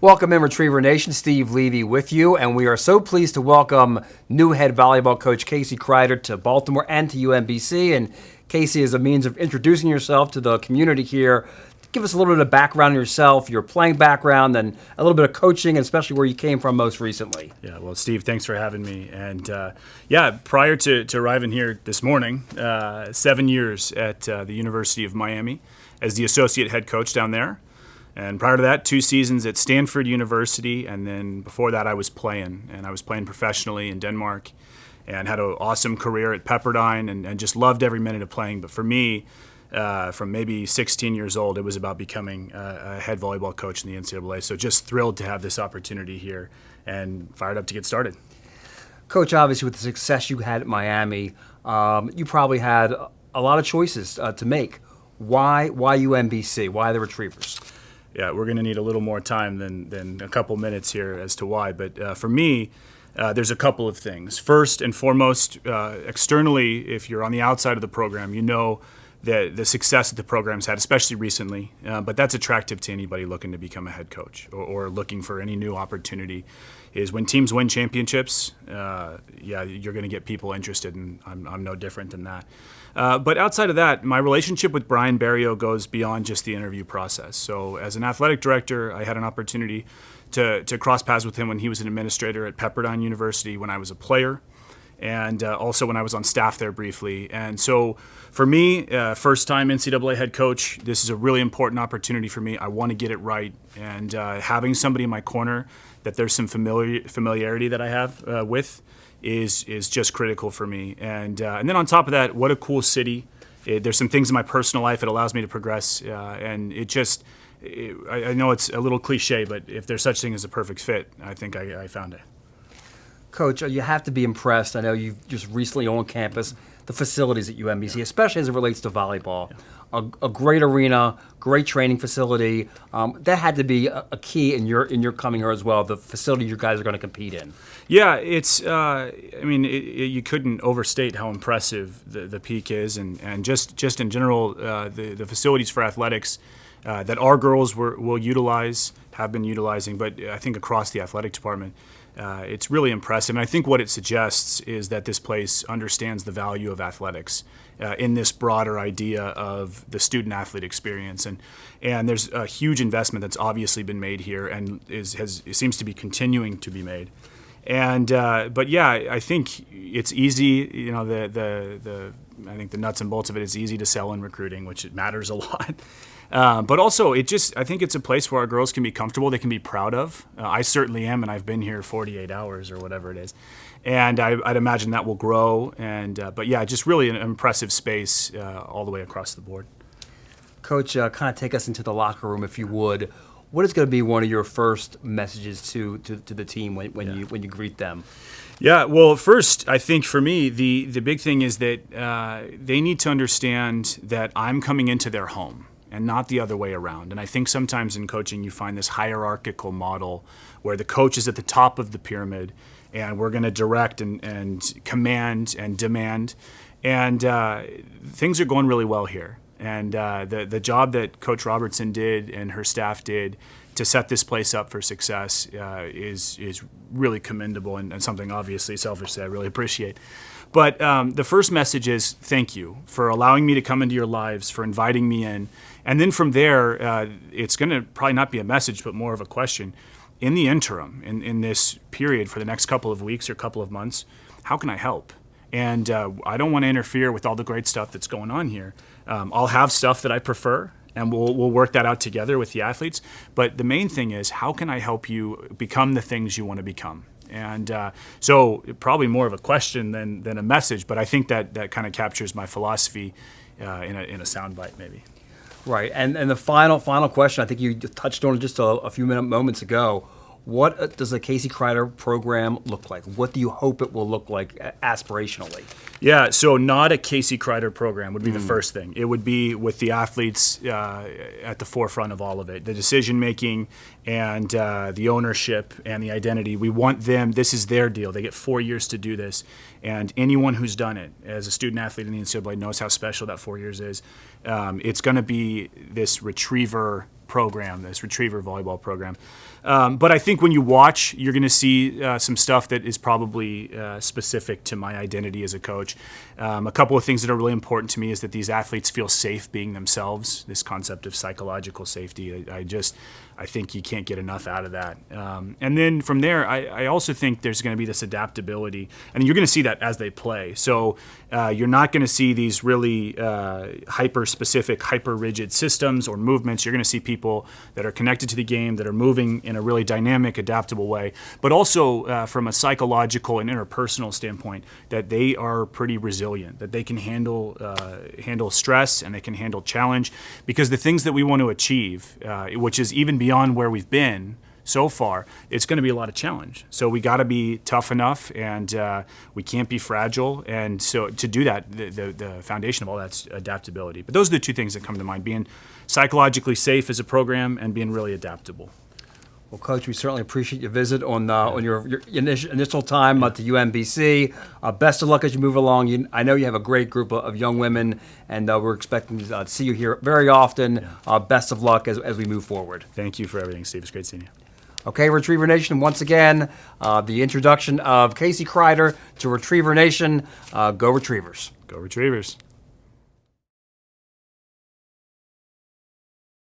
Welcome in Retriever Nation, Steve Levy with you, and we are so pleased to welcome new head volleyball coach Kasey Crider to Baltimore and to UMBC. And Kasey, as a means of introducing yourself to the community here, give us a little bit of background on yourself, your playing background, and a little bit of coaching, and especially where you came from most recently. Yeah, well, Steve, thanks for having me. And prior to arriving here this morning, 7 years at the University of Miami as the associate head coach down there. And prior to that, 2 seasons at Stanford University, and then before that I was playing professionally in Denmark and had an awesome career at Pepperdine and just loved every minute of playing. But for me, from maybe 16 years old, it was about becoming a head volleyball coach in the NCAA. So just thrilled to have this opportunity here and fired up to get started. Coach, obviously with the success you had at Miami, you probably had a lot of choices to make. Why UMBC? Why the Retrievers? Yeah, we're going to need a little more time than a couple minutes here as to why. But for me, there's a couple of things. First and foremost, externally, if you're on the outside of the program, you know that the success that the program's had, especially recently, but that's attractive to anybody looking to become a head coach or looking for any new opportunity, is when teams win championships, you're going to get people interested, and I'm no different than that. But outside of that, my relationship with Brian Barrio goes beyond just the interview process. So as an athletic director, I had an opportunity to cross paths with him when he was an administrator at Pepperdine University when I was a player, and also when I was on staff there briefly. And so for me, first time NCAA head coach, this is a really important opportunity for me. I want to get it right, and having somebody in my corner that there's some familiarity that I have with is just critical for me. And then on top of that, what a cool city. There's some things in my personal life that allows me to progress, and I know it's a little cliche, but if there's such thing as a perfect fit, I think I found it. Coach, you have to be impressed. I know you've just recently on campus, the facilities at UMBC, especially as it relates to volleyball. Yeah. A great arena, great training facility. That had to be a key in your coming here as well, the facility you guys are going to compete in. Yeah, it's, you couldn't overstate how impressive the peak is, and just in general, the facilities for athletics that our girls will utilize, have been utilizing, but I think across the athletic department, it's really impressive. And I think what it suggests is that this place understands the value of athletics in this broader idea of the student-athlete experience. And there's a huge investment that's obviously been made here and it seems to be continuing to be made. And but yeah, I think it's easy. I think the nuts and bolts of it is easy to sell in recruiting, which it matters a lot. But also, I think it's a place where our girls can be comfortable, they can be proud of. I certainly am, and I've been here 48 hours or whatever it is. And I'd imagine that will grow. But yeah, just really an impressive space all the way across the board. Coach, kind of take us into the locker room, if you would. What is going to be one of your first messages to the team when you greet them? Yeah, well, first, I think for me, the big thing is that they need to understand that I'm coming into their home and not the other way around. And I think sometimes in coaching you find this hierarchical model where the coach is at the top of the pyramid and we're going to direct and command and demand. And things are going really well here. And the job that Coach Robertson did and her staff did to set this place up for success is really commendable and something obviously selfishly I really appreciate. But the first message is thank you for allowing me to come into your lives, for inviting me in. And then from there, it's going to probably not be a message, but more of a question. In the interim, in this period for the next couple of weeks or couple of months, how can I help? And I don't want to interfere with all the great stuff that's going on here. I'll have stuff that I prefer, and we'll work that out together with the athletes. But the main thing is, how can I help you become the things you want to become? And so probably more of a question than a message, but I think that kind of captures my philosophy in a soundbite maybe. Right, and the final question, I think you touched on it just a few moments ago. What does the Kasey Crider program look like? What do you hope it will look like aspirationally? Yeah, so not a Kasey Crider program would be the first thing. It would be with the athletes at the forefront of all of it. The decision-making and the ownership and the identity. We want them, this is their deal. They get 4 years to do this. And anyone who's done it as a student-athlete in the NCAA knows how special that 4 years is. It's going to be this retriever program, this retriever volleyball program. But I think when you watch, you're going to see some stuff that is probably specific to my identity as a coach. A couple of things that are really important to me is that these athletes feel safe being themselves. This concept of psychological safety, I think you can't get enough out of that. And then from there, I also think there's going to be this adaptability, and you're going to see that as they play. So you're not going to see these really hyper-specific, hyper-rigid systems or movements. You're going to see people that are connected to the game, that are moving in a really dynamic, adaptable way, but also from a psychological and interpersonal standpoint, that they are pretty resilient, that they can handle stress and they can handle challenge, because the things that we want to achieve, which is even beyond where we've been so far, it's going to be a lot of challenge. So we got to be tough enough, and we can't be fragile. And so to do that, the foundation of all that's adaptability. But those are the two things that come to mind: being psychologically safe as a program and being really adaptable. Well, Coach, we certainly appreciate your visit on your initial time at the UMBC. Best of luck as you move along. I know you have a great group of young women, and we're expecting to see you here very often. Best of luck as we move forward. Thank you for everything, Steve. It's great seeing you. Okay, Retriever Nation, once again, the introduction of Kasey Crider to Retriever Nation. Go Retrievers. Go Retrievers.